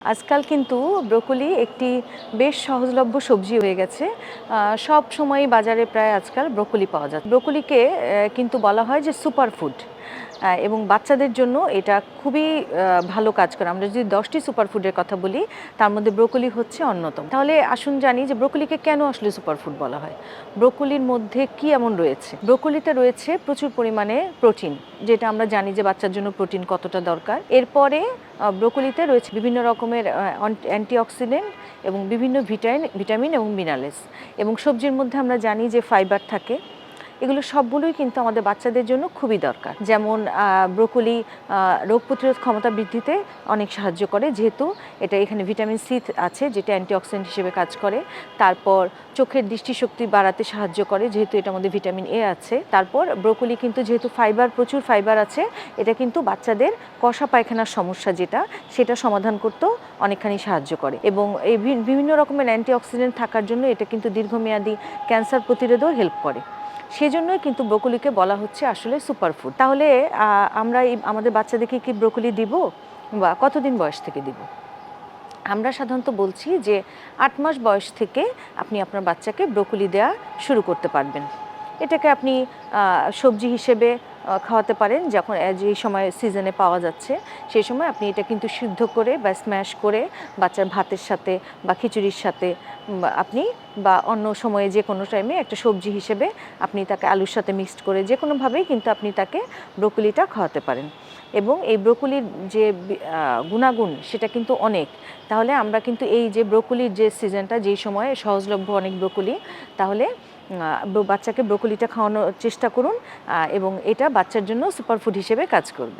আজকাল কিন্তু ব্রোকলি একটি বেশ সহজলভ্য সবজি হয়ে গেছে। সব সময়ই বাজারে প্রায় আজকাল ব্রোকলি পাওয়া যায়। ব্রোকলিকে কিন্তু বলা হয় যে সুপারফুড এবং বাচ্চাদের জন্য এটা খুবই ভালো কাজ করে। আমরা যদি 10টি সুপারফুডের কথা বলি, তার মধ্যে ব্রোকলি হচ্ছে অন্যতম। তাহলে আসুন জানি যে ব্রোকলিকে কেন আসলে সুপারফুড বলা হয়? ব্রোকলির মধ্যে কি এমন রয়েছে? ব্রোকলিতে রয়েছে প্রচুর পরিমাণে প্রোটিন, যেটা আমরা জানি যে বাচ্চার জন্য প্রোটিন কতটা দরকার। এরপরে ব্রোকলিতে রয়েছে বিভিন্ন রকমের অ্যান্টিঅক্সিডেন্ট এবং বিভিন্ন ভিটামিন এবং মিনারেলস, এবং সবজির মধ্যে আমরা জানি যে ফাইবার থাকে। এগুলো সবগুলোই কিন্তু আমাদের বাচ্চাদের জন্য খুবই দরকার। যেমন ব্রোকলি রোগ প্রতিরোধ ক্ষমতা বৃদ্ধিতে অনেক সাহায্য করে, যেহেতু এখানে ভিটামিন সি আছে, যেটা অ্যান্টিঅক্সিডেন্ট হিসেবে কাজ করে। তারপর চোখের দৃষ্টিশক্তি বাড়াতে সাহায্য করে, যেহেতু এটার মধ্যে ভিটামিন এ আছে। তারপর ব্রোকলি কিন্তু যেহেতু প্রচুর ফাইবার আছে, এটা কিন্তু বাচ্চাদের কষা পায়খানার সমস্যা সেটা সমাধান করতেও অনেকখানি সাহায্য করে, এবং এই বিভিন্ন রকমের অ্যান্টিঅক্সিডেন্ট থাকার জন্য এটা কিন্তু দীর্ঘমেয়াদী ক্যান্সার প্রতিরোধেও হেল্প করে। সেজন্যই কিন্তু ব্রোকলিকে বলা হচ্ছে আসলে সুপারফুড। তাহলে আমরা আমাদের বাচ্চাদেরকে কি ব্রোকলি দিব, বা কতদিন বয়স থেকে দিব? আমরা সাধারণত বলছি যে 8 মাস বয়স থেকে আপনি আপনার বাচ্চাকে ব্রোকলি দেওয়া শুরু করতে পারবেন। এটাকে আপনি সবজি হিসেবে খাওয়াতে পারেন, যখন যেই সময় সিজনে পাওয়া যাচ্ছে সেই সময় আপনি এটা কিন্তু সিদ্ধ করে বা স্ম্যাশ করে বাচ্চার ভাতের সাথে বা খিচুড়ির সাথে আপনি বা অন্য সময়ে যে কোনো টাইমে একটা সবজি হিসেবে আপনি তাকে আলুর সাথে মিক্সড করে যে কোনোভাবেই কিন্তু আপনি তাকে ব্রোকলিটা খাওয়াতে পারেন। এবং এই ব্রোকলির যে গুণাগুণ সেটা কিন্তু অনেক। তাহলে আমরা কিন্তু এই যে ব্রোকলির যে সিজনটা, যেই সময়ে সহজলভ্য অনেক ব্রোকলি, তাহলে বাচ্চাকে ব্রোকলিটা খাওয়ানোর চেষ্টা করুন, এবং এটা বাচ্চার জন্য সুপারফুড হিসেবে কাজ করবে।